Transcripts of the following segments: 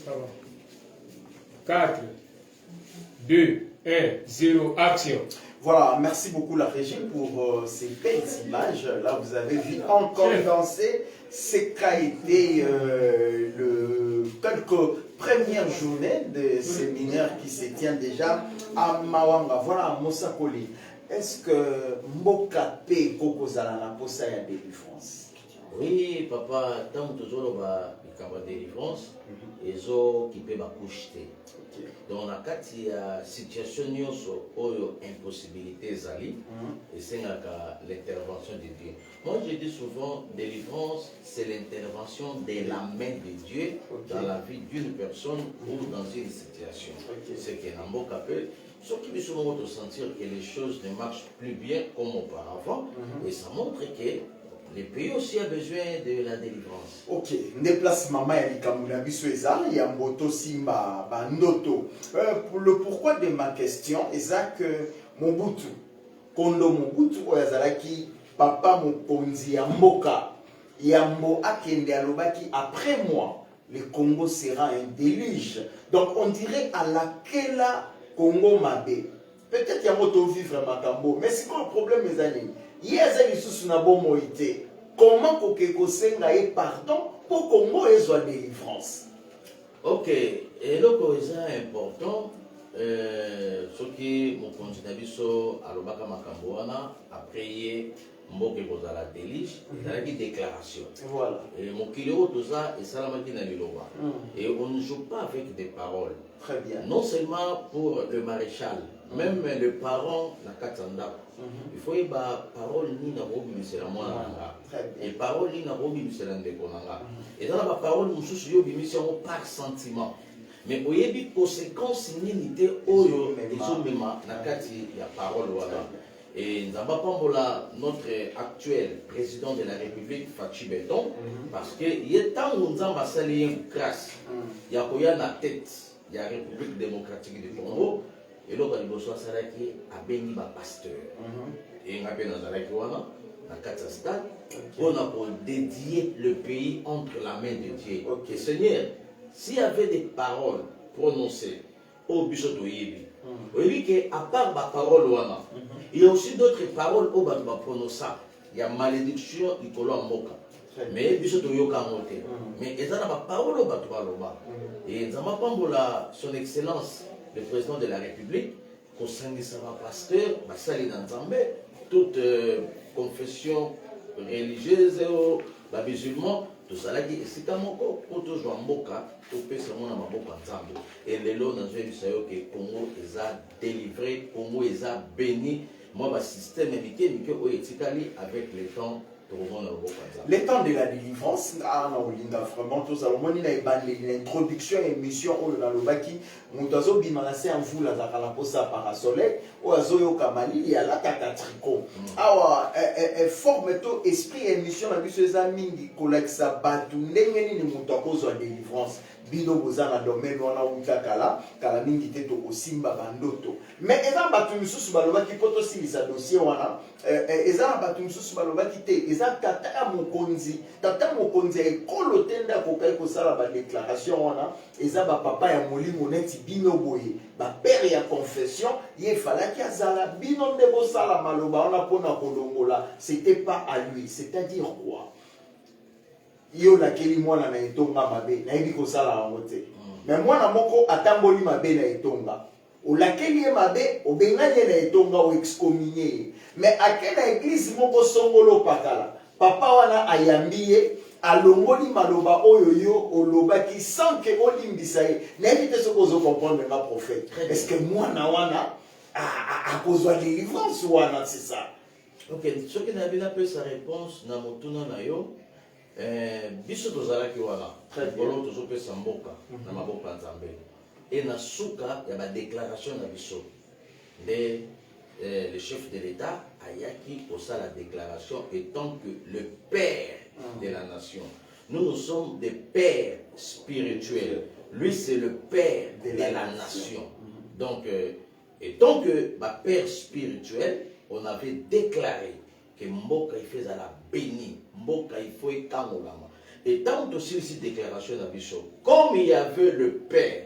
Ça va. 4, 2, 1, 0, action. Voilà, merci beaucoup la régie pour ces belles images. Là, vous avez vu encore danser ce qu'a été quelques premières journées de séminaire qui se tient déjà à Mawanga. Voilà, à Mosakoli. Est-ce que Mboka P. Kokozala na posa ya délivrance? Oui, papa, tant que tu as une délivrance, et zo qui peut m'accoucher. Dans la cas, il y a situation impossibilité zali et c'est l'intervention de Dieu. Moi, je dis souvent, délivrance, c'est l'intervention de la main de Dieu dans la vie d'une personne ou dans une situation. C'est qu'un amour appelle. Ce qui me souvent sentir que les choses ne marchent plus bien comme auparavant, et ça montre que le pays aussi a besoin de la délivrance. Ok, déplacement ya likamuna biso eza ya mboto simba bandoto. Pour le pourquoi de ma question, eza que Mobutu, Kondo Mobutu oyazalaki papa mokonzi ya mboka yambo akende alobaki après moi le Congo sera un déluge. Donc on dirait à laquelle Congo mabe. Peut-être yambo to vivre makambo, mais c'est quoi le problème mes amis? Comment Kokeko Senga est pardon pour Congo et soit délivrance? Ok, et le c'est important. Ce qui mon continent biso alobaka makamboana après mboke kozala délige, c'est une déclaration. Voilà. Et mon kilo tout ça et salamaki na liloba. Et on ne joue pas avec des paroles. Très bien. Non seulement pour le maréchal, même le parent na katanda. Il faut y avoir parole ni na robi misela mwana. Et parole ni na robi misela ndeko nanga. Et dans la parole mususu yo bimission par sentiment. Mais au yebi conséquence ni nité oyo ezomema na kati ya parole wala. Et Nzamba Pambola, notre actuel président de la République, Fachi Beton, parce que il est temps où Nzamba Sali une grâce. Il y a la tête de la République démocratique du Congo. Et l'autre, il y a Salaki a béni ma pasteur. Et il y a béni Salaki Wana, dans 4 stades, on a pour dédier le pays entre la main de Dieu. Ok, Seigneur, s'il y avait des paroles prononcées au Bishop Oyebi, oui, qu'à part ma parole, il y a aussi d'autres paroles au bas de ma prononcer. Il y a malédiction, il y a moka. Mais il y a mais il y a ma parole au bas de ma. Et dans ma pambola, son excellence, le président de la République, au sein de sa pasteur, Basali Nanzambe, toute confession religieuse, la musulman, tout ça là dit, c'est un mot pour toujours en boka, tout peut se monter en boka ensemble. Et les lots dans une saison que Congo les a délivrés, Congo les a bénis. Moi, ma système est avec le temps. Le temps de la délivrance, vraiment, tout ça, l'introduction et l'émission, dans le baki, Moutazo Bimanase en vous, la Zakalaposa Parasoleil, ou Azoyo Kamali, il y a la Takatriko. Alors, forme tout esprit émission, la bise Mingi, Koleksa Batu, Nengeni, Moutako, soit délivrance. Bino bozana domaine wana utakala kala mingi teto osimba bandoto mais eza batu misusu baloba ki poto silisa dossier wana eza batu misusu baloba ki te eza tata mokonzi ekolo tenda kokai kosala ba déclaration wana eza ba papa ya molimo neti bino boye ba père ya confession ye falaki azala bino nde bosala maloba wana pona kolongola c'était pas à lui, c'est-à-dire quoi? Yo la keli mwana na etonga mabe na yebi kosala yango te mais mwana moko atamboli mabe na etonga olakeli ye mabe obengani na etonga o excommunier mais akena église moko songolo pakala papa wana ayambi ye alongoli maloba oyo yo olobaki sans que olimbisa ye na yebi te soki ozo comprendre nga prophète est-ce que mwana wana akozwa délivrance wana c'est ça? Ok, ce qui n'a bien appelé sa réponse na motuna na yo biso tozalaki wana bolo tozopesa mboka na maboko ya Nzambe et na suka ya ba déclaration na biso nde le chef de l'État ayaki kosa la déclaration étant que le père de la nation. Nous sommes des pères spirituels. Lui c'est le père de la nation. Donc étant que ma père spirituel, on avait déclaré que mboka il faisait la béni, mboka il faut ekamolama. Et tant aussi cette déclaration d'Abisso, comme il y avait le père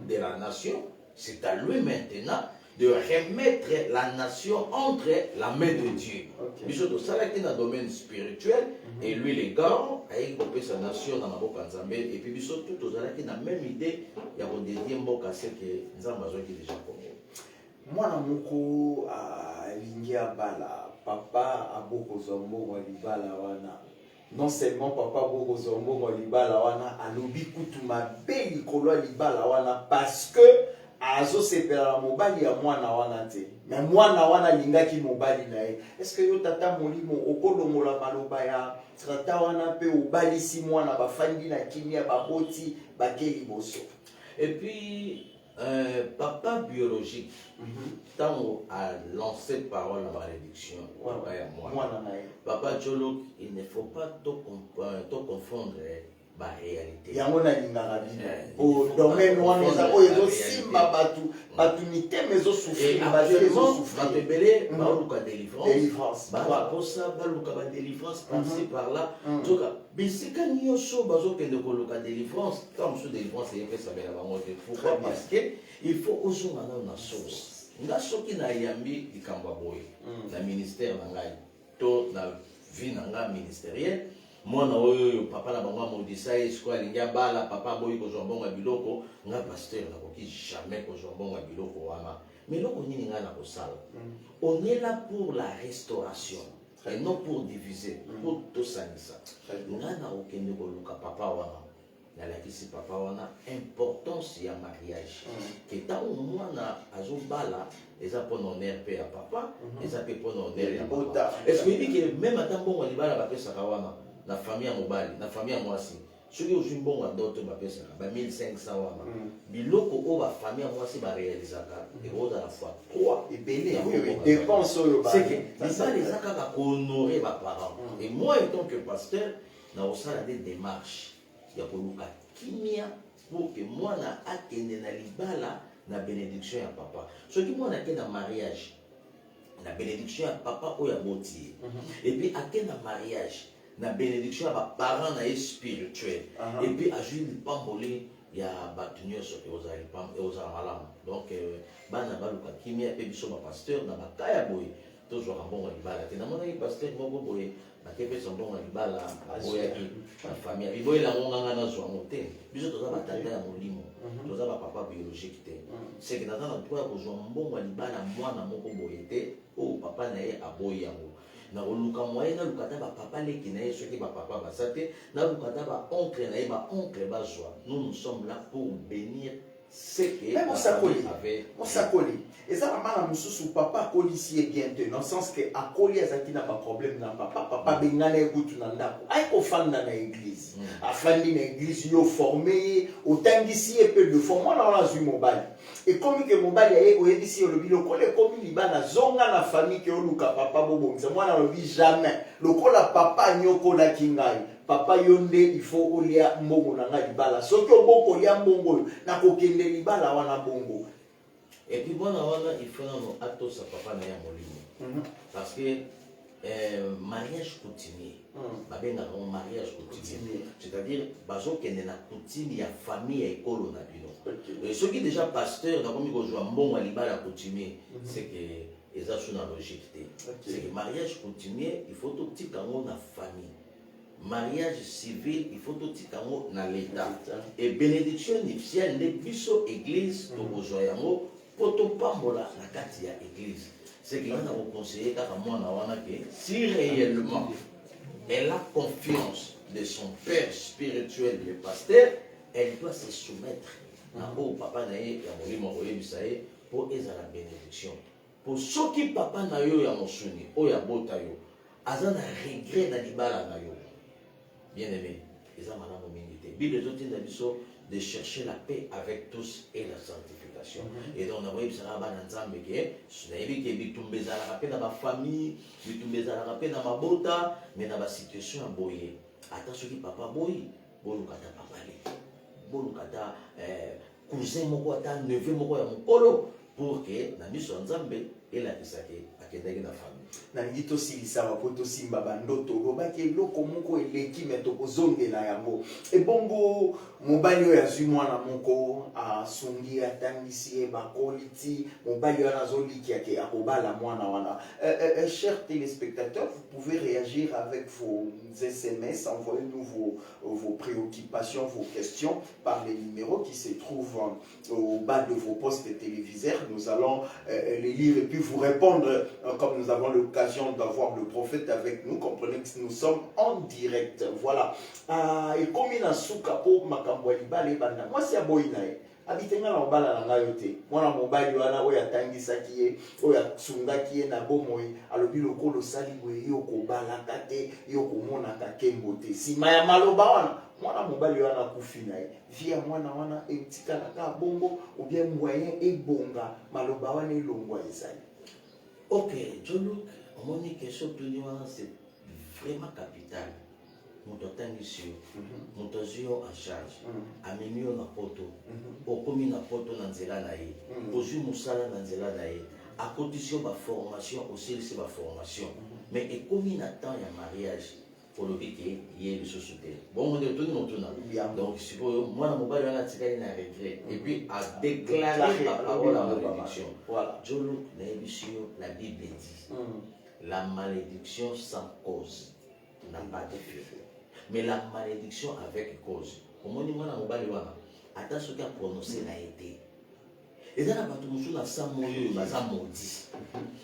de la nation, c'est à lui maintenant de remettre la nation entre la main de Dieu. Biso to sala qui dans le domaine spirituel et lui les garants avec sa nation dans la Nzambe et puis biso tout aux qui dans la même idée il y a des dédier mboka c'est que Nzambe qui déjà connu. Mwana moko alingia bala papa aboko zombo libala wana. Non seulement papa boko zombo libala wana alobi kutu mabe likolo libala wana parce que azo sepela mobali ya mwana wana te. Mais mwana wana lingaki mobali na ye. Est-ce que yo tata molimo okolongola maloba ya tata wana pe obali si mwana bafandi na kimia baboti bakeli boso. Et puis papa biologique, tant a lancé parole à malédiction, papa Tcholok, il ne faut pas tout confondre la réalité. Il y a mon au domaine où on est au simba batu mité mais au souffrir. Actuellement, Matebele, baluka délivrance, balakosa, baluka délivrance, par-ci par-là. Donc, bisika nyosho bazo kende koluka délivrance, comme sous délivrance et fait ça bien avant de pourquoi parce que il faut aussi na source. Nga soki na yambi ikamba boy, na ministère na ngai, to na vie na ngai ministérielle. Mwana oyo papa na bango modisa esiko alingia bala papa boyi ko zombonga biloko nga pasteur na koki jamais ko zombonga biloko wana miloko nini nga na kosala. On est là pour la restauration et non pour diviser pour tout ça nga na okende ko luka papa wana na la kisi papa wana importance ya mariage que tant mwana azo bala eza pour honneur pe ya papa eza pe pour honneur ya papa. Est-ce que dit que même attend bon libala ba pesa kawana la famille à mobile, la famille à moi aussi. Ceux qui ont une bonne d'autres, bah 1500 wana. Biloko o ba famille à moi aussi ba réaliser ça. Et au à la fois 3 et belé dépense au c'est que ça les a qu'à honorer ma parents. Et moi étant que pasteur, na osala des démarches. Ya koluka kimia pour que moi na akende na libala na bénédiction ya papa. Ce qui moi na kenda mariage. La bénédiction ya papa o ya boti. Et puis akenda mariage. Na bénédiction à ma parents na spirituel et puis à Jules Pamboli il y a batunyo sur aux malam donc bana baluka kimia pe biso ma pasteur na bakaya boy toujours un bon libala te na mona pasteur moko boy na kepe son bon libala boya ki la famille boy la nganga na zo monter biso toza batata ya molimo toza ba papa biologique te c'est que na dans toi ko zo mbongo libala mwana moko boy te o papa na ye aboy yango na luka moyen na lukata ba papa leki na yeso ki ba papa basate na lukata ba oncle na ye ba oncle bazwa nous sommes là pour bénir ce que même on s'accoli et ça maman mususu papa policier bien dans le sens que akoli azaki na ba problème na papa bengana ekutu na ndako ay ko fanda na église afandi na église yo formé otangisi e peu de fois moi na zui mobile et comme que mobile aye ko yebisi le bilo ko le komi libana zonga na famille que oluka papa bobongisa moi na lobi jamais lokola papa nyoko na kingai papa yonde il faut olia mbongo na ngai libala soki oboko lia mbongo na kokende libala wana bongo et puis bon wana il faut non ato sa papa na ya molimo parce que mariage coutumier babenga un mariage coutumier c'est-à-dire bazo kende na coutume ya famille ya ekolo na bino et ceux qui déjà pasteur na komi ko joa mbongo libala coutumier c'est que eza sous na logique c'est que mariage coutumier il faut tout tika ngo na famille. Mariage civil, il faut tout tikango dans l'état. Et bénédiction nuptiale, les biso église, pour joyango, pour tout pambola, la katia église. C'est que nous avons conseillé car moi, si réellement elle a confiance de son père spirituel, le pasteur, elle doit se soumettre à papa nae, ya molimo bisaye, pour eza la bénédiction. Pour ceux qui papa na yo ya mosuni, o ya bota yo, azana regret na libala na yo. Bien-aimé, les amants minité. Bible de chercher la paix avec tous et la sanctification. Et donc, on a vu que ça va dans Nzambe que bitumbe za la paix dans ma famille, bitumbe za la paix dans ma bota, mais dans ma situation à boyer. Attention qui papa boy, bolukata papa le, bolukata cousin moko ata neveu moko ya mokolo pour que na miso Nzambe elakisaki akendaki na famille nalingi tosilisaka po tosimba bandoto olobaki eloko moko eleki me tokozongela yango ebongo mobali oyo azwi mwana moko asungi atangisi ye bakoli ti mobali wana azolikiake akobala mwana wana. Chers téléspectateurs, vous pouvez réagir avec vos SMS, envoyez-nous vos préoccupations, vos questions par les numéros qui se trouvent au bas de vos postes téléviseurs. Nous allons les lire et puis vous répondre comme nous avons l'occasion d'avoir le prophète avec nous. Comprenez que nous sommes en direct. Voilà. Et comme il a souka pour makambwali bale banda. Moi c'est aboinae. Abitenga na obala na ngayo te. Mwana mobali wana oyo atangisaki ye, oyo asungaki ye na bomoi, alobi lokolo sali boye yo kobala kate, yo komona kakembo te. Sima ya maloba wana, mwana mobali wana kufi na ye. Via mwana wana etikala ka bongo ou bien moyen ebonga maloba wana elongwa ezali. Ok, John-Luc, mon question c'est vraiment capital. Mon attention, mon en charge, amemio na poto, okomi na poto na nzela na ye, ozu musala na nzela na ye, à condition ba formation aussi c'est ba formation, mais ekomi na temps ya mariage pour le biquet yé le société. Bon on est tout mon tourna. Donc si moi na mobile on a tiré na regret et puis à déclarer la parole à malédiction. Voilà. John-Luc na émission la Bible dit la malédiction sans cause n'a pas d'effet. Mais la malédiction avec cause. Au moment où on a mobile wana, attention qu'à prononcer n'a été. Et dans la bataille na sa moyo na sa maudit.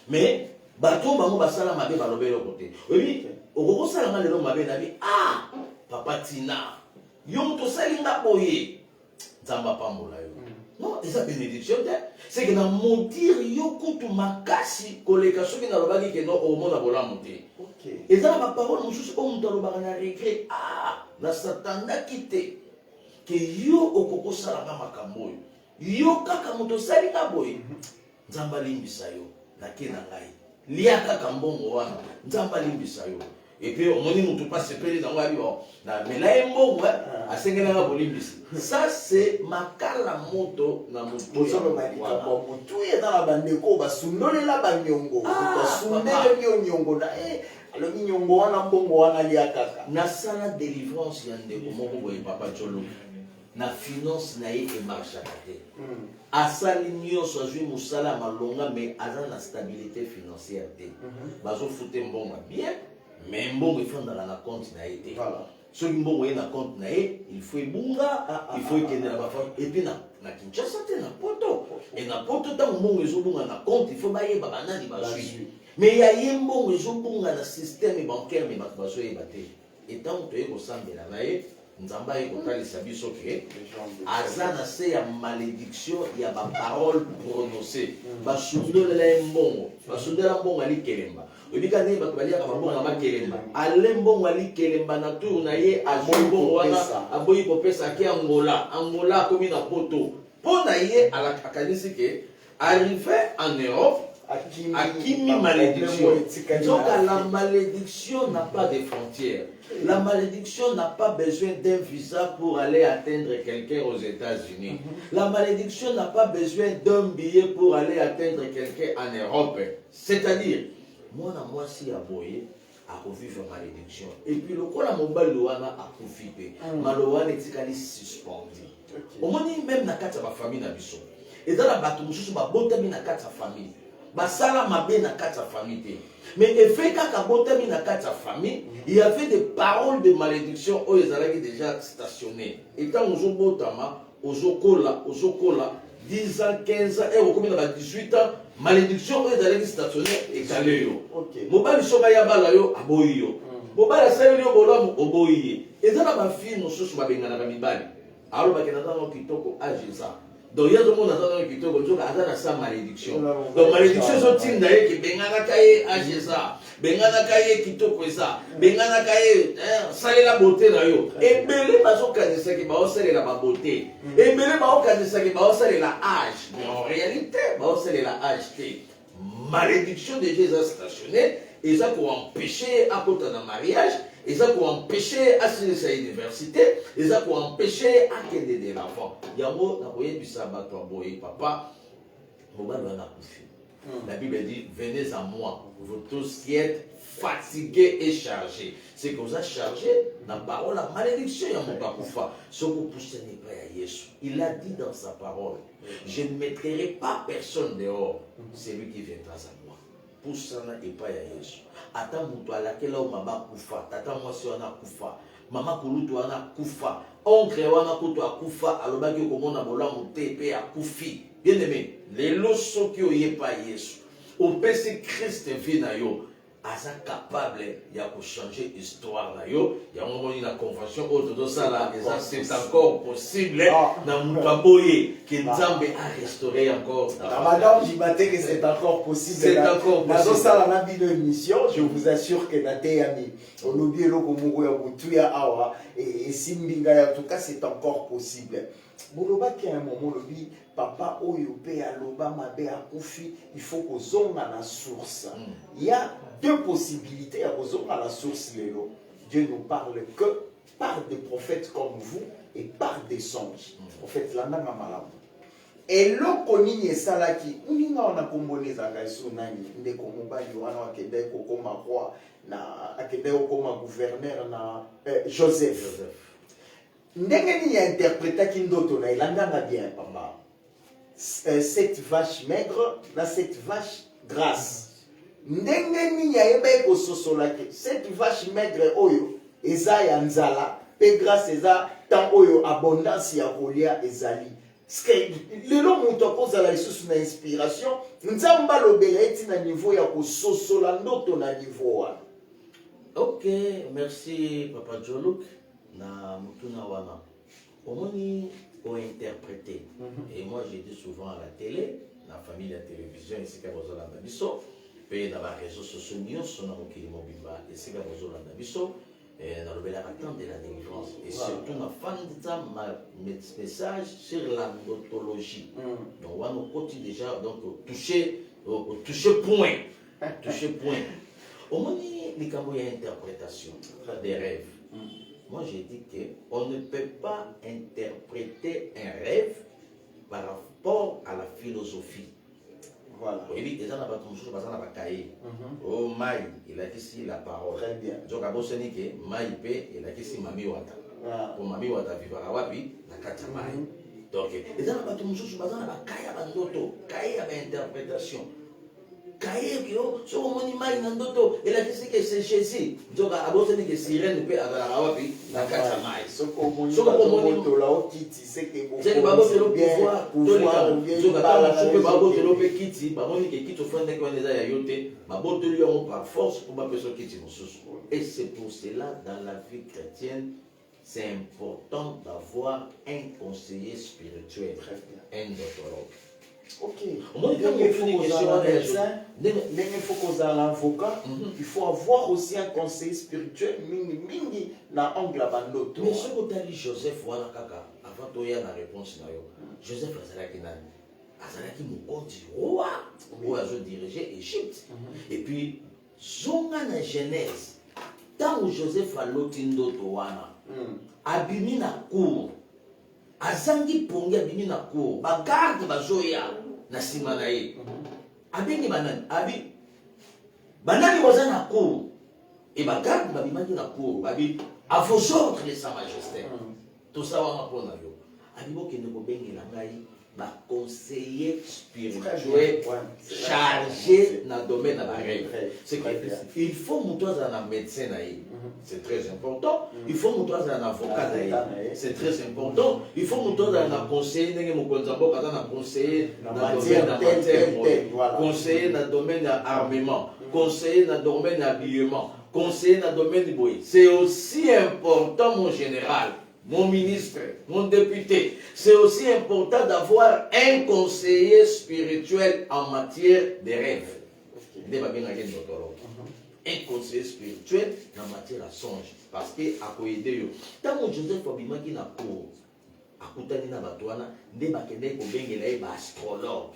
Mais bateau bango basala mabe balobe le côté. Oui, au sala nga lelo mabe na bi papa Tina. Yo mto salinga boye. Nzamba pambola yo. Non, et ça bénédiction c'est que na maudire yo kutu makasi koleka soki na lobaki ke no au monde abola monter. Et dans ma parole, mon souci, on doit le regret. La satana quitté. Que yo okoko salama makamboy. Yo kaka moto salinga boy. Nzamba limbisa yo. Na kena ngai. Liaka kambongo wana. Nzamba limbisa yo. Et puis on dit moto pas se pele dans wa bio. Na mela mbongo asengela nga bolimbisa. Ça c'est makala moto na moto. Moto malika bon moto ya dans la bande ko basundolela banyongo. Basundele nyongo na alors nyongo wana mbongo wana liaka. Na sala délivrance ya ndeko moko boye papa John-Luc. Na finance na ye e marche à côté. Asali nyonso azwi musala malonga mais aza na stabilité financière te. Bazo fute mbongo bien mais mbongo ifondala na compte na ye te. Voilà. Soki mbongo ye na compte na ye, il faut ebunga, il faut ekende na ba famille et puis na Kinshasa te na poto. Et na poto ta mbongo ezobunga na compte, il faut baye ba banani bazwi. Mais il y a un bon ezobunga na système bancaire mais bato bazo yeba te. Et tant que tu es kosambela na ye, nzamba ye kotalisa biso ke aza na se ya malédiction ya ba parole prononcée. Basundolela mbongo, basundela mbongo ali kelemba. Obika ne bato balia ka mbongo na makelemba. Ale mbongo ali kelemba na tour na ye azongo wana aboyi kopesa ki Angola komi na poto. Pona ye akanisi ke arrivé en Europe Akimi malédiction. Donc la malédiction n'a pas de frontières. La malédiction n'a pas besoin d'un visa pour aller atteindre quelqu'un aux États-Unis. La malédiction n'a pas besoin d'un billet pour aller atteindre quelqu'un en Europe. C'est-à-dire, moi si aboye a revivre malédiction. Et puis le quoi la mobile loana a profité. Maloane est suspendu. Au moins même na kata ma famille na biso. Et dans la bateau mususu ba botami na kata famille. Basala mabe na kata famille. Mais effet kaka botami na kata famille, il y avait des paroles de malédiction où ils allaient déjà stationner. Et quand on botama, ozokola 10 ans, 15 ans, et au combien 18 ans, malédiction où ils allaient stationner et calé yo. Mobali soka ya bala yo aboyi yo. Mobali sali yo bolamu oboyi. Et dans ma fille mususu babengana ba mibali. Alors ba kenata no kitoko ajisa. Donc il y a tout le monde dans qui tourne autour à sa malédiction. Donc malédiction sont tinda qui bengana kaye ajesa, bengana kaye qui toque ça, bengana kaye ça la beauté na yo. Et belé baso kanisa qui ba osele la beauté. Et belé ba kanisa qui ba osele la âge. Mais en réalité ba osele la âge té. Malédiction de Jésus stationné et ça pour empêcher à côté d'un mariage. Et ça pour empêcher à signer sa université, et ça pour empêcher à qu'il de l'enfant. Yango na boye du sabbat toi boye papa, mobile na kufi. La Bible dit, venez à moi, vous tous qui êtes fatigués et chargés. C'est que vous êtes chargés dans la parole, la malédiction, il y a mon papoufa. Ce que vous poussez n'est pas à Jésus. Il a dit dans sa parole, je ne mettrai pas personne dehors. C'est lui qui viendra à moi. Poussana et pas à Jésus. Attends, moi, laquelle là où maman koufa, attends, moi, si on a koufa. Maman kulutu wana kufa. Oncle wana kutu akufa. Alobaki komona bolamu tepe akufi. Bien aimé, les loso qui oye pas Yesu. Au PC Christ vit na yo. Asa capable ya ko changer histoire na yo. Ya moment la convention autour de ça là, c'est encore possible na mukaboye que Nzambe a restauré encore. Madame Jibate que c'est encore possible. C'est encore possible. Dans ça la vidéo émission, je vous assure que Nateyami olobi eloko moko ya butuya awa et simbinga en tout cas c'est encore possible. Boloba qui a un moment lobi papa oyo pe aloba mabe akufi, il faut qu'on zonge à la source. Il y a deux possibilités à zonge à la source lelo. Dieu nous parle que par des prophètes comme vous et par des songes. Prophète Landanga Malamu. Et l'okoni esalaki uninga wana kombone zaka sunani ndeko mobali wana akende kokoma roi na akende kokoma gouverneur na Joseph. Ndenge ni ya interprétaki ndoto na ilanganga bien papa. Cette vache maigre na cette vache grasse. Ndenge ni ya ebe ko sosolaki cette vache maigre oyo eza ya nzala pe grasse eza tant oyo abondance ya kolia ezali. Lelo moto akozala lisusu na inspiration nzambe alobela eti na niveau ya kososola ndoto na niveau wana. Ok, merci Papa Joluk na mutuna wana. Omoni o interprété. Et moi j'ai dit souvent à la télé, na famille la télévision ici ka bozola na biso, pe na ba réseaux sociaux nyonso na mokili mobimba ici ka bozola na biso. Dans le temps de la délivrance et surtout dans le message sur la notologie. Donc on a côté déjà donc toucher point au moins les cambo y a interprétation des rêves. Moi j'ai dit que on ne peut pas interpréter un rêve par rapport à la philosophie. Voilà. Oui, déjà, on a pas toujours pas dans la cahier. Oh, Maï, il a ici la parole. Très bien. Donc, à Bossoni, Maï, il a ici Mami Wata. Pour Mami Wata, vivre à Wapi, la Katia Maï. Donc, déjà, on a pas toujours pas dans la cahier à Bandoto, cahier à interprétation. Cahier qui oh, sur mon image Nandoto, il a dit que c'est Jésus. Donc, à Bossoni, que sirène peut avoir la Wapi, la Katia Maï. Ce qu'on m'a dit, là, Kitty, c'est que vous avez le pouvoir, et c'est pour cela, dans la vie chrétienne, c'est important d'avoir un conseiller spirituel, un doctorologue. Ok. Il faut qu'on ait un avocat. Il faut avoir aussi un conseiller spirituel. Mingi na angle bandoto. Mais ce que tu as dit Joseph, voilà kaka. Avant de la réponse, Joseph Azalaki Moukoti, roi, où a dirigé l'Égypte. Et puis, zonga na Genèse, tant où Joseph a lotindo towana, abimi na cour, azangi pongi abimi na cour, bagarde bazoya na simanae. Abingi banani, banani waza na cour, et bagarde babimaki na cour, babi, à vos ordres de sa majesté. Tout ça va m'apprendre. Abibo qui ne peut pas conseiller spirituel chargé dans le domaine de la rêve. Il faut montrer un médecin, c'est très important. Il faut montrer un avocat, c'est très important. Il faut montrer un conseiller, conseiller dans le domaine de l'armement, conseiller dans le domaine de l'habillement, conseiller dans le domaine du bois. C'est aussi important, mon général. Mon ministre, mon député, c'est aussi important d'avoir un conseiller spirituel en matière de rêve. Un conseiller spirituel en matière de songe. Parce que à Koyedeo, tant que Joseph Abimaki n'a pas, akutani na bato wana nde bakendeki kobengela ye baastrologue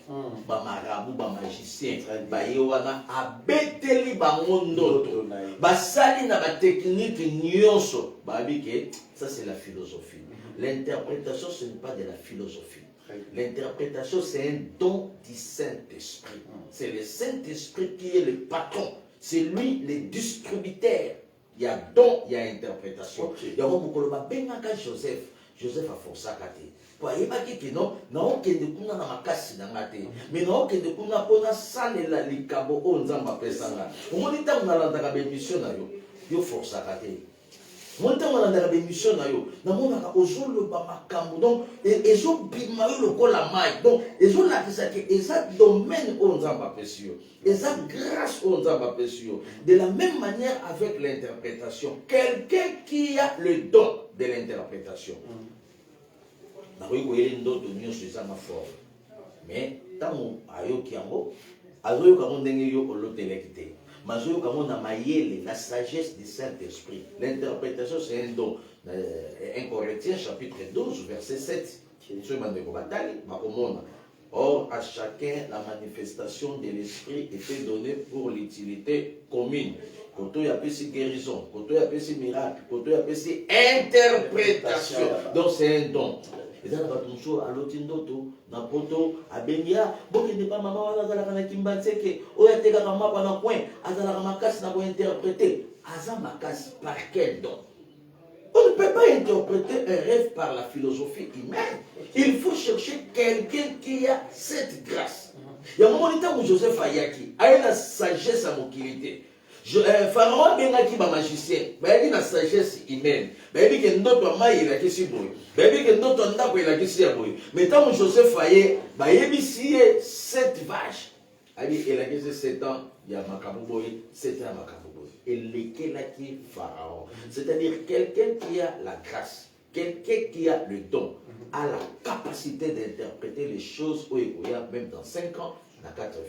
bamarabu bamagicien baye wana abeteli bango ndoto basali na bateknike nyonso bayebi ke ça c'est la philosophie. L'interprétation ce n'est pas de la philosophie. L'interprétation c'est un don du Saint-Esprit. C'est le Saint-Esprit qui est le patron, c'est lui le distributeur. Il y a don, il y a interprétation. Il y a un mot bengaka Joseph. Joseph a forcé à kate. Pour y aller que non, non que de kuna na makasi na ngate. Mais non que de kuna pona sale la likabo onzamba pesanga. Au moins il t'a na la bémission na yo. Yo force à kate. Moi tant na la bémission na yo. Na mona ka ozolo ba makambo donc ezo bima yo lokola mai. Donc ezo la kisa ke eza domaine onzamba pesio. Eza grâce onzamba pesio. De la même manière avec l'interprétation. Quelqu'un qui a le don de l'interprétation. Mais tant ayoki yango azoyoka ngo ndenge yo oloteleki te mazoyoka ngo na mayele la sagesse du Saint-Esprit. L'interprétation c'est un don. 1 Corinthiens chapitre 12 verset 7. Or à chacun la manifestation de l'esprit était donnée pour l'utilité commune. Quand il y a plus guérison, quand il y a plus miracle, quand il y a plus interprétation. Donc c'est un don. Et ça, on va à l'autindoto, na poto, à Benia, bon, il n'est pas maman, on a la kimbanseke, on a été à ma pendant point, à la macasse n'a pas interprété. Aza macasse par quel don? On ne peut pas interpréter un rêve par la philosophie humaine. Il faut chercher quelqu'un qui a cette grâce. Il y a un moment où Joseph Ayaki a une sagesse à mobilité. Pharaon bengaki ba magicien bayaki na sagesse humaine bayebi ke ndoto mai elakisi boye bayebi ke ndoto ndako elakisi ya boye mais tant Joseph aye bayebisi ye 7 vaches abi elakisi 7 ans ya makambo boye 7 ans ya makambo boye elekelaki Pharaon. C'est-à-dire quelqu'un qui a la grâce, quelqu'un qui a le don, a la capacité d'interpréter les choses où il y a même dans 5 ans na 4 ans.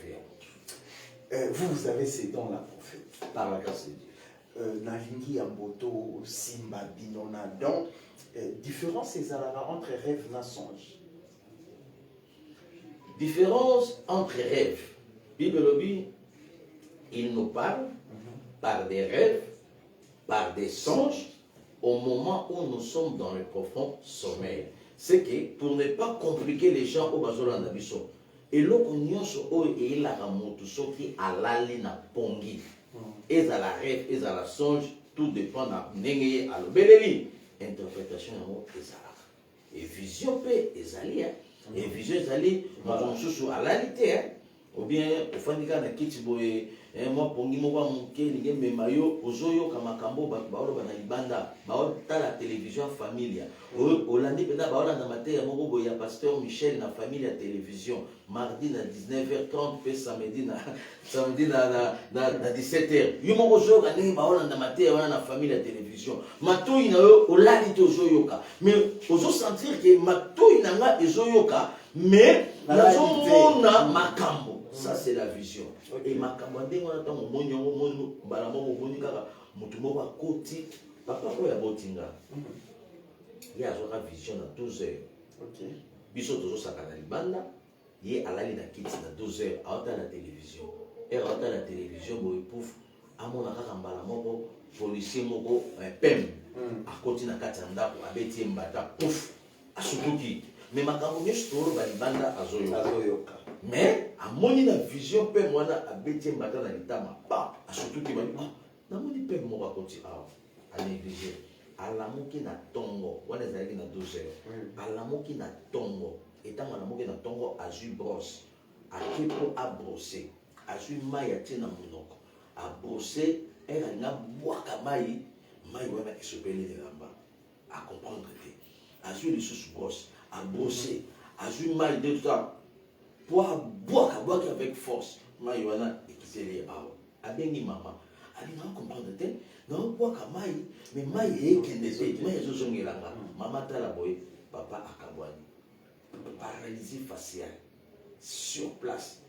Vous avez ces dons-là, prophète. Par la grâce de Dieu. Nalingi Yamboto, Simba, Binona, donc, différence entre rêve et songe. Différence entre rêves. Bible Lobby, il nous parle par des rêves, par des songes, au moment où nous sommes dans le profond sommeil. C'est que pour ne pas compliquer les gens au Bazola Nabiso, et l'autre nyonso o et la ramoto soki alali na pongi. Et à la rêve, et à la songe, tout dépend de n'engeye à l'obéléli. Interprétation et ezala. Et vision peut ezali. Et vision ezali, on sous à la réalité. Ou bien, au fond du cas, na kitiboye, moi pongi mowa muke, nige memayo, ozoyo kamakambo, baolo bana libanda, baolo ta la télévision familia. Olandi peda baola na maté, moko boya pasteur Michel na famille à télévision. Mardi na 19h30, puis samedi na 17h. Yo moko zo ka ndenge baola na maté, wana na famille à télévision. Matoi na yo olali to zoyoka. Mais ozo sentir que matoi na nga ezoyoka, mais nazomona makambo. Ça c'est la vision. Et makambo ndenge wana tango monyo bala moko boni kaka mutu moko akoti papa ko ya botinga. Il y a une vision à 12 heures. Ok. Biso tozo sakana libanda, ye alali na kiti na 12 heures à la télévision. Et à la télévision boy pouf amona kaka mbala moko policier moko pem a koti na kati ndako abeti mbata pouf asukuki. Mais makambo nyonso toro ba libanda azoyoka. Mais amoni na vision pem mwana abeti mbata na litama pa asukuki ba na moni pem moko akoti a négliger. Alamuki na tongo, wana ezalaki na 12 heures. Alamuki na tongo, etango alamuki na tongo azui brosse, akepo a brosser, azui mai atie na monoko, a brosser, elle a boaka mai wana esopeli de lamba, a comprendre te. Azui les sous brosse, a brosser, azui mai de tout ça, pour boaka avec force, mai wana ekiteli awa. Abengi mama, ali na comprendre te. Non, quoi mai, mais mai est qui ne sait pas, mais je suis là. Maman t'a la boy, papa a kabouani. Paralysie faciale, sur place.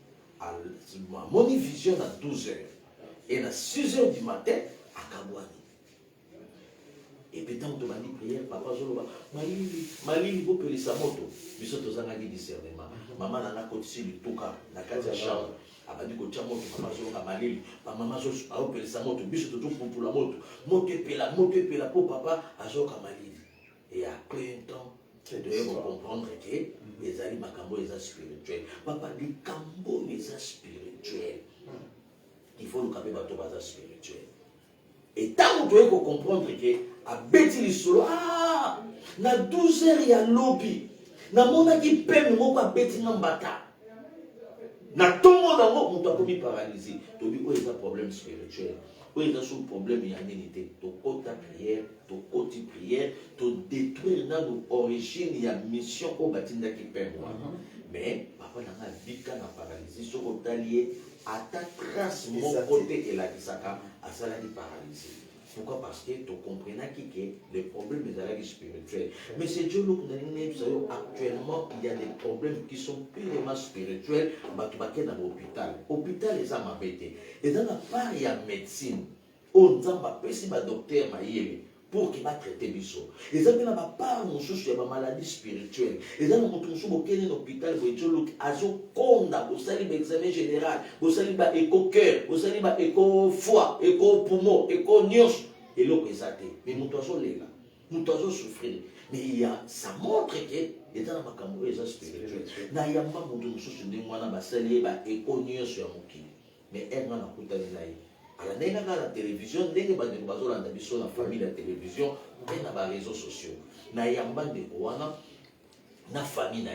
Mon vision à 12 heures. Et à 6 heures du matin, à kabouani. Et puis tant que tu m'as dit prière, papa, je le vois. Malili, vous pouvez les moto. Mais surtout, vous avez discernement. Maman, n'a pas côté du tout cas, la carte de chambre. Elle m'a dit que tu as moto, papa, je le vois. Malili, maman, je suis pas les moto. Mais surtout, pour la moto. Moto, et la pour papa, à Joka Malili. Et après un temps, tu dois comprendre que les amis Makambo, ils sont spirituels. Papa, les Kambo, ils sont spirituels. Il faut nous caper bateau bazar spirituel. Et tant que tu dois comprendre que à bêti les solo, na 12 heures il y a lobby. Na mona qui paie mais moi bêti na mbata. Na tombo na moi on doit comme paralysé. Tu dis quoi il y a problème spirituel. Où il y a un problème il y a une unité. Tu côté prière, tu côté prière, tu détruire dans nos origines il y a mission au bâtiment qui paie moi. Mais papa n'a bika na paralysé sur le lié à ta trace mon côté et la kisaka à ça la paralysé. Pourquoi? Parce que tu comprends que les problèmes de la vie spirituelle. Mais c'est Dieu qui actuellement il y a des problèmes qui sont purement spirituels. Tu vas dans l'hôpital. L'hôpital les a m'embêté. Et dans la part il y a médecine. On a un docteur pour qu'il va traiter biso. Et ça n'a pas mon souci de maladie spirituelle. Et ça n'a pas mon souci de l'hôpital où il a conda, vous savez l'examen général, vous savez éco-cœur, vous savez éco-foie, éco-poumon, éco-nios. Et l'autre est athée. Mais nous devons là. Nous devons souffrir. Mais ça montre que les gens qui sont spirituels. Il y a des gens qui sont éco-nios. Mais elle n'a pas de alors, il y a la télévision, il y a la famille de la télévision, il y a les réseaux sociaux. Il y a la famille.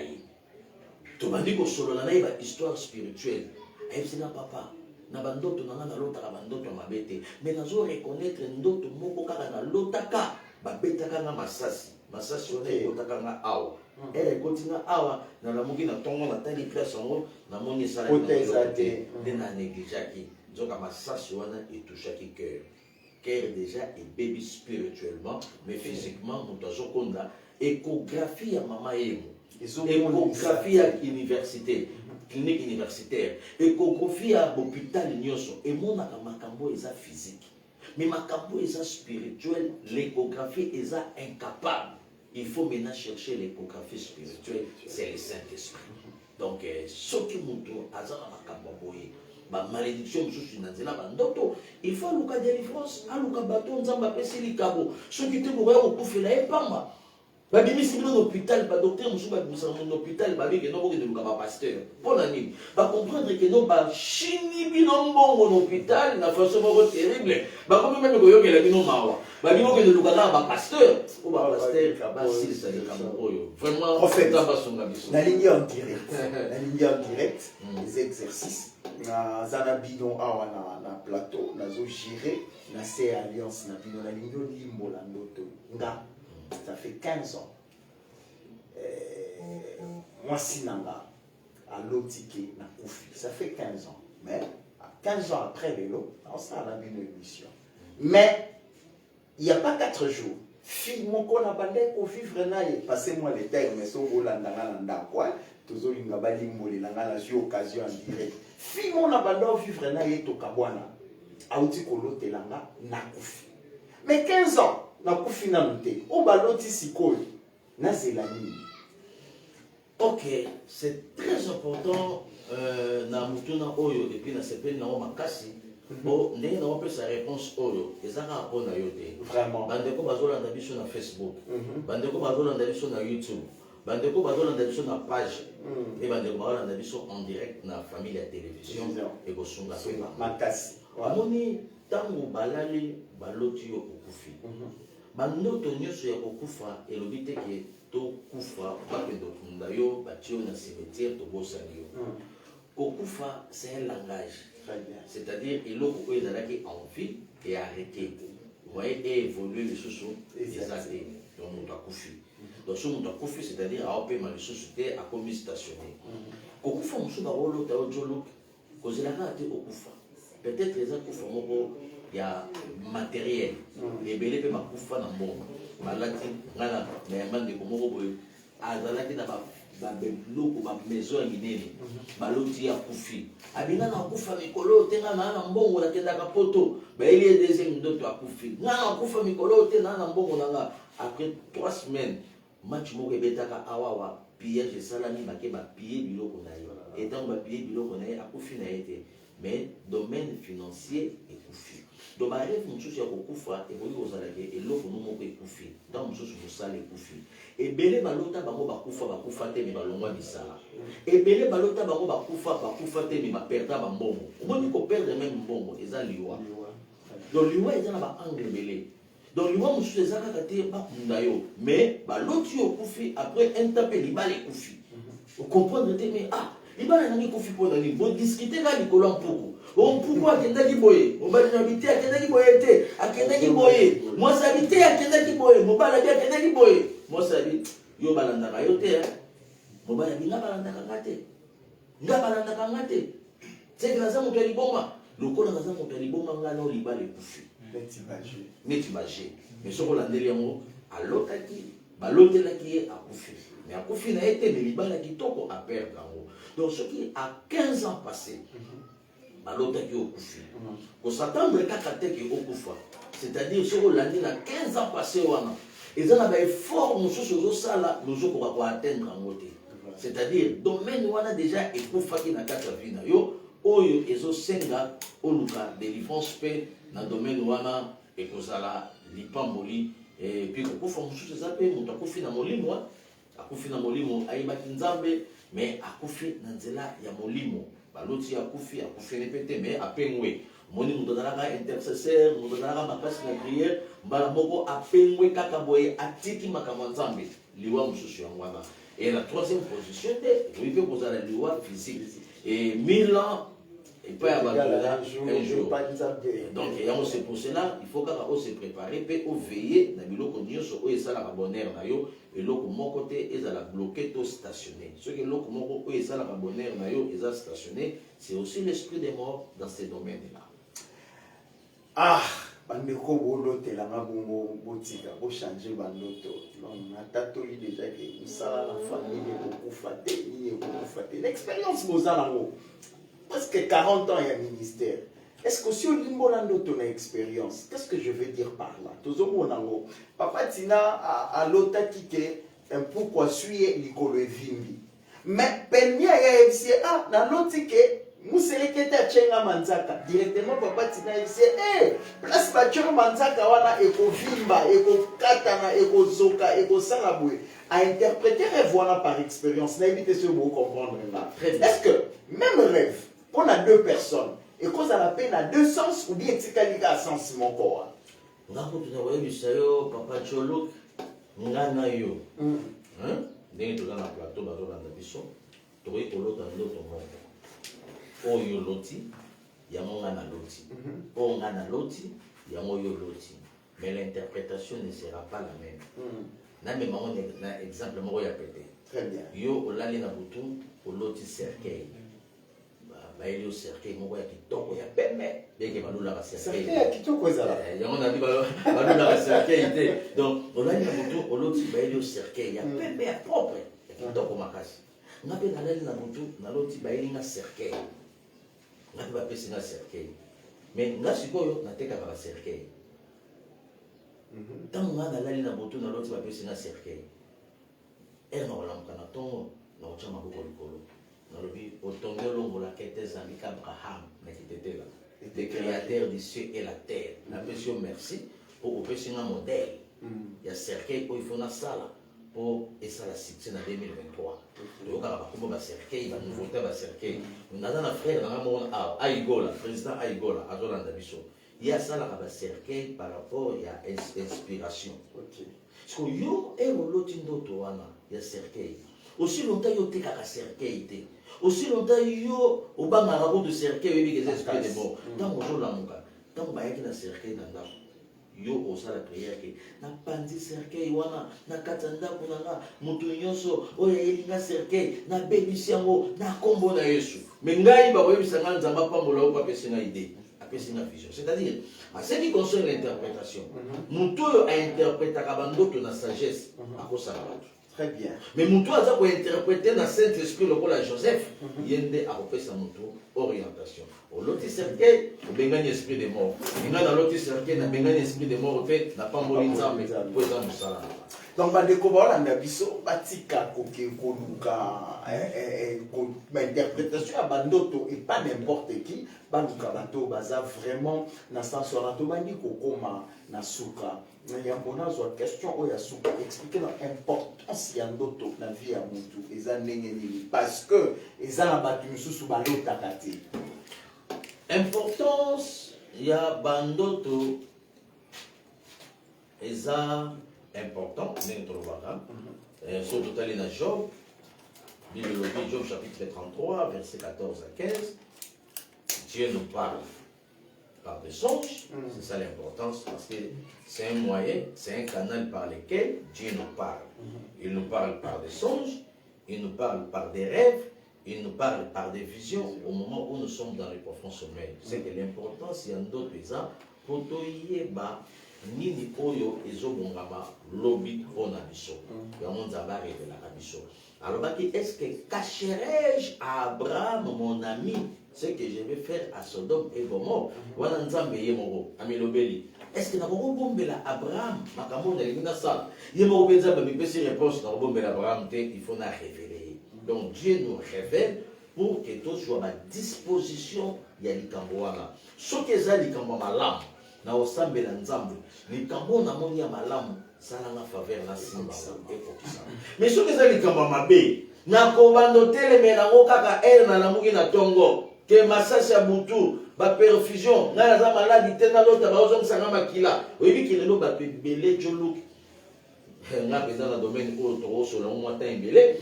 Tu m'as dit que solo il y a une histoire spirituelle. Et c'est papa. Na bandoto na l'autre bandoto mabete. Mais nous devons reconnaître ndoto moko kaka na lotaka. Babeta kanga masasi. Masasi on est lotaka nga awa. Elle continue awa na la mugi na tongo na tali place en na moni sala na négligé. Donc, à ça, et tout chaque cœur. Cœur déjà est baby spirituellement, mais physiquement, nous avons échographie à maman et échographie à l'université, clinique universitaire, échographie à l'hôpital, et mon makambo est physique. Mais makambo est spirituel, l'échographie est incapable. Il faut maintenant chercher l'échographie spirituelle, c'est le Saint-Esprit. Donc, ce qui nous doit, ma malédiction il faut que la délivrance à l'hôpital nzamba pesi likabo soki te boya okufela epamba babimisi bino l'hôpital ba docteur musu ba bisana mon hôpital ba bike no boke de luka ba pasteur pona nini ba comprendre que no ba chini bino mbongo l'hôpital na façon moko terrible ba comme même ko yokela bino mawa ba bino ke de luka ba pasteur o ba pasteur ba silisa de kamoyo vraiment prophète ba songa biso la ligne en direct les exercices na zana bidon awa na plateau nazo gérer na C alliance na bidon na ligne limbo la ndoto nga ça fait 15 ans moi sinanga à l'otike na kufi ça fait 15 ans mais 15 ans après vélo on s'en a une émission mais il n'y a pas 4 jours fille mon qu'on a bandé au vivre naïe passez-moi les termes mais so volandanga nda quoi toujours une gabali mboli langa la occasion en direct fille mon a bandé au vivre naïe to kabwana auti kolote langa na kufi mais 15 ans na kufi na mute o baloti sikoyo na zelani. Ok, c'est très important na mutuna oyo et puis na sepeli na makasi. Bon, ndenge na pe sa réponse oyo ezaka apona yo te. Vraiment. Bandeko bazolanda biso na Facebook. Bandeko bazolanda biso na YouTube. Bandeko bazolanda biso na page. Et bandeko bazolanda biso en direct na famille ya télévision et kosunga pe makasi. Amoni tango balali baloti yo okufi. Bandoto nyonso ya kokufa elobi te ke to kufa bakende okunda yo batio na cimetière tobosani yo. Kokufa c'est un langage. C'est-à-dire eloko oyo ezalaki en vie et arrêté. Vous voyez, et évoluer les choses des années. Donc on a kufi. Donc ce monde a kufi, c'est-à-dire à opérer les sociétés à commis stationné. Kokufa musu ba rolo ta ojolo kozelaka te okufa. Peut-être les akufa moko il y a matériel. Les belés peuvent m'accoufer dans le monde. Malati, ngana, mais man de komoko boy. azalaki na biloko bamaison ya minene baloti ya kufi abinga na kufa mikolo te nga na mbongo nakendaka poto bayeli ye deuxième ndoto akufi nga na kufa mikolo te na mbongo nanga. Après 3 semaines match moko ebetaka awawa pillage esalami bake bapille biloko na ye etango bapille biloko na ye akufi na ye te mais domaine financier ekufi. Donc barêve mosusu ya kokufa ekoki kozalaki eloko no moko ekufi ntango mosusu mosala ekufi. Ebele balota bango bakufa te me balongwa misala. Ebele balota bango bakufa te me baperda bambongo. Omoni koperdre même mbongo eza liwa. Donc liwa eza na baangle ebele. Donc liwa mosusu eza kaka te bakunda yo mais baloti yo okufi après un temps mpe libala ekufi. Okomprendre te mais libala nangi ekufi mpo nani bodiscute ka likolo ya mpuku. Mpuku akendaki boye mobali na bite akendaki boye te akendaki boye mwasi abi te akendaki boye mobali abi akendaki boye mwasi abi yo balandaka yo te mobali abi nga balandaka nga te seke naza moto ya liboma lokola naza moto ya liboma nga na libala ekufi neti baje mais soki olandeli yango balotelaki ye akufi mais akufi na ye te me libala kitoko aperdre yango. Donc soki à 15 ans passé balotaki okufi kosatandre kaka teke okufa, c'est-à-dire soki olandi na 15 ans passé wana eza na baeffort mosusu ozosala nozokoka koatteindre yango te. C'est-à-dire domaine wana déjà ekufaki na kati ya vi na yo oyo ezosenga oluka délivrance mpe na domaine wana ekozala lipamboli puis kokufa mosusu eza mpe moto akufi na molimo ayebaki nzambe mais akufi na nzela ya molimo baloti akufi mpe te mais apengwe moni moto azalaka intercesseur moto azalaka makasi na prière mbala moko apengwe kaka boye atiki makambo ya nzambe liwa mosusu yango wana. Et la troisième position te ekoki mpe kozala liwa physique et 1000 ans et pas abandonner un jour. Donc c'est pour cela il faut kaka se préparer pe veiller na biloko nyonso oyo esalaka bonheur na yo eloko moko te ezala bloqué to stationné. Ce que eloko moko oyo esalaka bonheur na yo eza stationné, c'est aussi l'esprit des morts dans ces domaines là. Bandeko bolotelanga bongo botika changer bandoto natatoli déjà que musala la famille okufa te l'expérience bozanango presque 40 ans ya ministère. Est-ce que si on limbo ndoto na expérience, qu'est-ce que je veux dire par là? Tozomonango papa tina a lotaki ke un pourquoi suye likolo evimbi mais penia ya MC na lotike muselekete achenga manzaka directement papa tina ici place bachenga manzaka wana ekovimba ekokatana ekozoka ekosala boye à interpréter rêve wana par expérience na éviter ce vous comprendre là. Est-ce que même rêve pour na deux personnes et cause à la peine à deux sens ou bien etikali à sens moko wana ngako tunakoyebisa yo papa Choluk ngana yo ndenge toza na plateau bazolanda biso tokoki kolota ndoto moko oyo loti yango nga na loti oyo nga na loti yango yo loti mais l'interprétation ne sera pas la même. Namema on na exemple moko ya pete très bien yo olali na butu oloti cercueil bayeli yo cercueil moko ya kitoko ya pembe ndenge balulaka cercueil ya kitoko ezala yango nabi balulaka cercueil te. Donc olali na butu oloti bayeli yo cercueil ya pembe ya propre ya kitoko makasi nga mpe nalali na butu naloti bayeli nga cercueil nga mpe bapesi nga cercueil mais nga sikoyo natekaka ba cercueil ntango nga nalali na butu naloti bapesi nga cercueil ere na kolamuka na ntongo na kotya maboko likolo nalobi otongi olongolaka ete ezalika abraham na kitetela le créateur du ciel et la terre napesi yo merci mpo kopesi nga modèle ya cercueil oyo ifo nasala mpo esala succès na 2023 toyokaka bakombo bacercueil banouveauté ya bacercueil naza na frère nanga moko aigola président aigola azolanda biso ye asalaka bacercueil par rapport ya inspiration parceque yo oloti ndoto wana ya cercueil aussi longtemps yo tekaka cercueil te aussi longtemps yo obangaka kutu cercueil oyebiki eza esprit de mort ntango ozolamuka ntango bayaki na cercueil na ndako yo osala prière ke napandi cercueil wana na kati ya ndako na nga moto nyonso oyo ayeli nga cercueil nabebisi yango na kombo na yesu me ngai bakoyebisa nga nzambe apambola oyo apesi nga idée apesi nga vision. C'est-à-dire à ce qui concerne l'interprétation moto oyo ainterprétaka bandoto na sagesse akosala bato Très bien. Mais Moutou a interprété dans Saint-Esprit le rôle à Joseph. Yende a repris sa Moutou orientation. Au loti cercueil, au bengan esprit de mort. Il y a dans l'autre cercueil, dans bengan esprit de mort, n'a pas mort mais pour exemple ça. Donc, bah, découvrir la biso, batika, koke, koluka, interprétation à bandoto et pas n'importe qui, banduka bato, baza vraiment, na sens orato, bandi kokoma, na souka. Il y a une question où il y a souka, expliquer l'importance yandoto na vie à Moutou, parce que, ils ont battu sous balota kati. Importance, il y a bandoto, ils ont important, surtout dans Job, Bibliologie, Job chapitre 33, verset 14 à 15, Dieu nous parle par des songes, c'est ça l'importance, parce que c'est un moyen, c'est un canal par lequel Dieu nous parle. Il nous parle par des songes, il nous parle par des rêves, il nous parle par des visions au moment où nous sommes dans le profond sommeil. C'est que l'importance, il y a d'autres exemples, pour toyeba nini oyo ezobongama lobi on a biso yango nzambe arevelaka biso alobaki est-ce que cacherai-je à Abraham mon ami ce que je vais faire à Sodome et Gomorrhe wana nzambe ye moko amilobeli est-ce que nakobombela Abraham makambo na linga sala ye moko pe nzambe mipesi réponse nakobombela Abraham te il faut na révéler donc Dieu nous révèle pour que tous soient à disposition ya likambo wana soki eza likambo malamu na osambela nzambe likambo na moni ya malamu salanga faveur na simba ekokisa mais soki eza likambo mabe na kobando telemela ngo kaka na lamuki na tongo ke masasi ya butu ba perfusion na za maladi te na lota ba ozong sanga makila oyebi kilelo ba bele joluk nga peza na domaine oyo to so la mwa ta mbele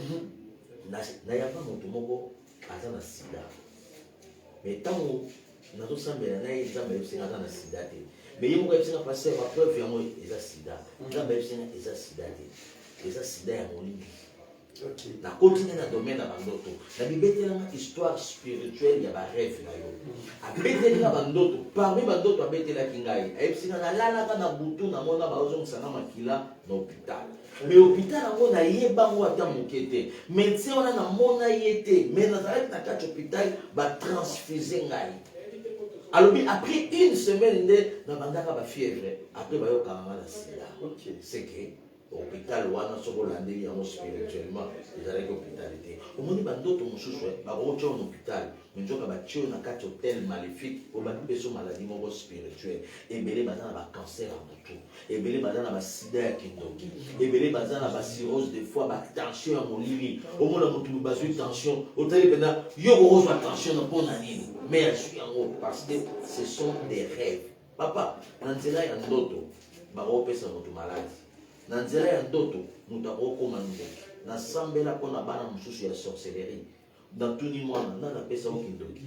na ya pa moto moko aza na sida mais tango nazo sambela na nzambe yesinga na sida te mais yemo yesinga passer ma preuve yango eza sida nzambe yesinga eza sida te eza sida ya molindi OK na continue na domaine na bandoto na bibetela na histoire spirituelle ya ba rêve na yo abetela bandoto parmi bandoto abetela kingai yesinga na lala kana butu na mona ba ozo musana makila na hôpital mais hôpital yango na yeba ngo ata mokete médecin wana na mona yete mais na zaret na kati hôpital ba transfuser ngai alors après une semaine na bandaka ba fièvre après ba yo kanga na sida OK c'est que hôpital wana soko landeli yango spirituellement ezalaki hôpitalité omoni bandoto mosusu bakokotia na hôpital menzoka batio na kati hôtel maléfique po bapeso maladie moko spirituelle ebele baza na bacancer ya motu ebele baza na basida ya kindoki ebele baza na basirose des fois batension ya molili omona motu bazwi tension otali mpena yo kokozwa tension na mpona nini mais azwi yango parce que ce sont des rêves papa na nzela ya ndoto bakopesa motu maladi na nzela ya ndoto moto akokoma ndoki nasambela mpona bana mosusu ya sorcellerie natuni mwana na napesa okindoki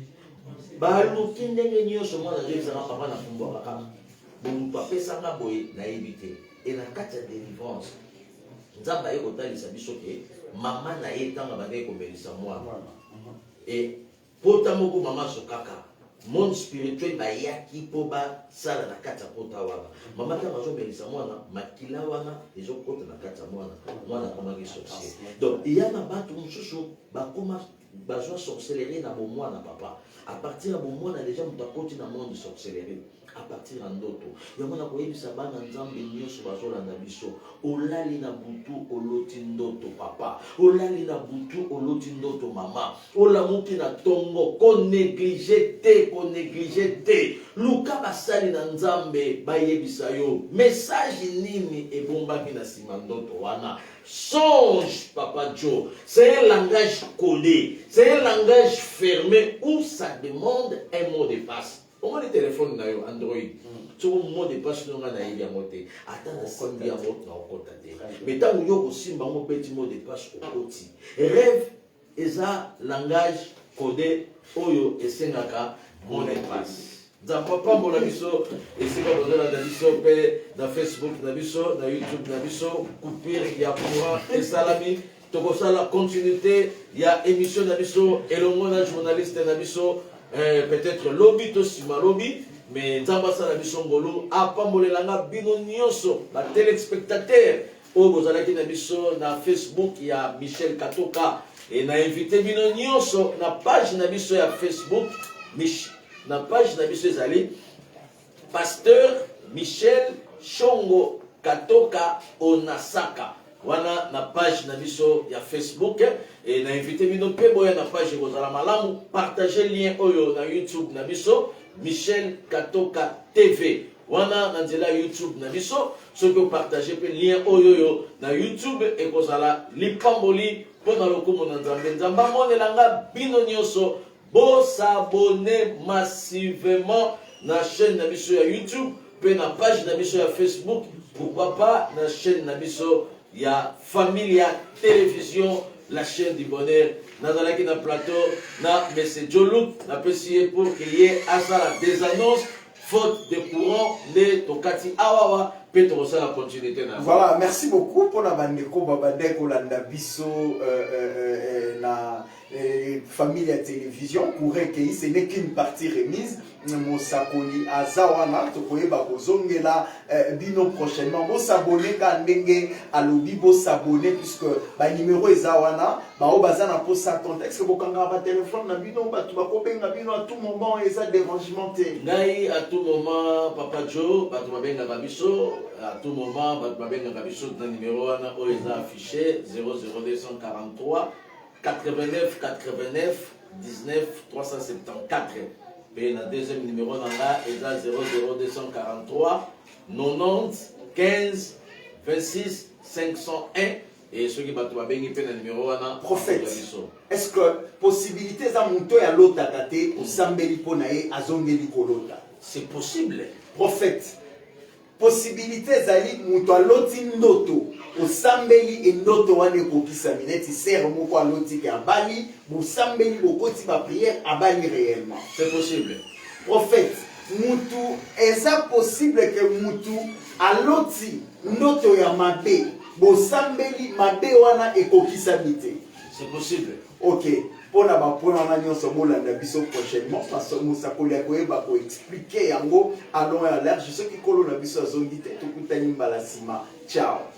baluki ndenge nyonso mwana azoyebisanga papa na fumbwaka kaka moto apesanga boye nayebi te e na kati ya délivrance nzambe aye kotalisa biso ke mama na ye ntango bandeki komelisa mwana e pota moko mama sokaka monde spirituel bayaki mpo basala na kati ya pota wana mama ntango azomelisa mwana makila wana ezokota na kati ya mwana akomaki sorcier donc eya na bato mosusu bakoma bazwa sorcellerie na bomwana papa à partir ya bomwana déjà moto akoti na monde sorcellerie à partir ya ndoto yango na koyebisa bana nzambe nyonso bazolanda biso olali na butu oloti ndoto papa olali na butu oloti ndoto mama olamuki na tongo konéglige te luka basali na nzambe bayebisa yo message nini ebombaki na nsima ndoto wana songe papa Joe c'est un langage codé c'est un langage fermé où ça demande un mot de passe. Comment les téléphones na Android so mot de passe nonga na yebi yango te ata na simbi yango na okota te mais tango yo kosimba ngo petit mot de passe okoti rêve eza langage codé oyo esengaka mot de passe nzambe pambola biso esika bozala na biso mpe na Facebook na biso na YouTube na biso coupure ya courant esalami tokosala continuité ya émission na biso elongo na journaliste na biso peut-être lobby to sima lobby mais nzamba sala biso ngolo apambolelanga bino nyonso ba téléspectateurs oyo bozalaki na biso na Facebook ya Michel Katoka et na invité bino nyonso na page na biso ya Facebook na page na biso ezali Pasteur Michel Shongo Katoka Onasaka wana na page na biso ya Facebook et na invité bino pe boya na page kozala malamu partager lien oyo na YouTube na biso Michel Katoka TV wana na nzela YouTube na biso soki partager pe lien oyo na YouTube et kozala lipamboli pona lokumu na nzambe nzamba monelanga bino nyonso bo s'abonner massivement na chaîne na biso ya YouTube pe na page na biso ya Facebook pourquoi pas na chaîne na biso ya Familia Télévision la chaîne du bonheur nazalaki na plateau na Monsieur Joluk na pesier pour qu'il y ait asala des annonces faute de courant de tokati awawa pe to la continuité na voilà merci beaucoup pour la bandeko babade kolanda biso na Familia Télévision courait que ce n'est qu'une partie remise Mosakoli azawana to koyeba kozongela bino prochainement bo s'abonner ka ndenge alobi bo s'abonner puisque ba numéro ezawana ba obazana pour ça contexte que bokanga ba téléphone na bino ba tu ba kobenga bino à tout moment eza dérangement te ngai à tout moment papa Joe ba tu benga ba biso à tout moment ba tu benga ba biso na numéro wana o eza affiché 00243 89 89 19 374 et le deuxième numéro dans là est 00243 90 15 26 501 et ceux qui battent bien ils le numéro là prophète est-ce que possibilité za monto ya lota tate osambeli ponae azongeli kolota c'est possible prophète possibilité zali monto aloti ndoto osambeli endoto wane kokisa mineti ser moko aloti ke abali bosambeli bokoti ba prière abali réellement c'est possible prophète mutu eza possible que mutu aloti ndoto ya mabe bosambeli mabe wana ekokisa mite c'est possible ok pona ba pona na nyonso bolanda biso prochainement parce que Mosakoli akoyeba ko expliquer yango allons à l'air je sais que kolo na biso azongi te tokutani mbala sima ciao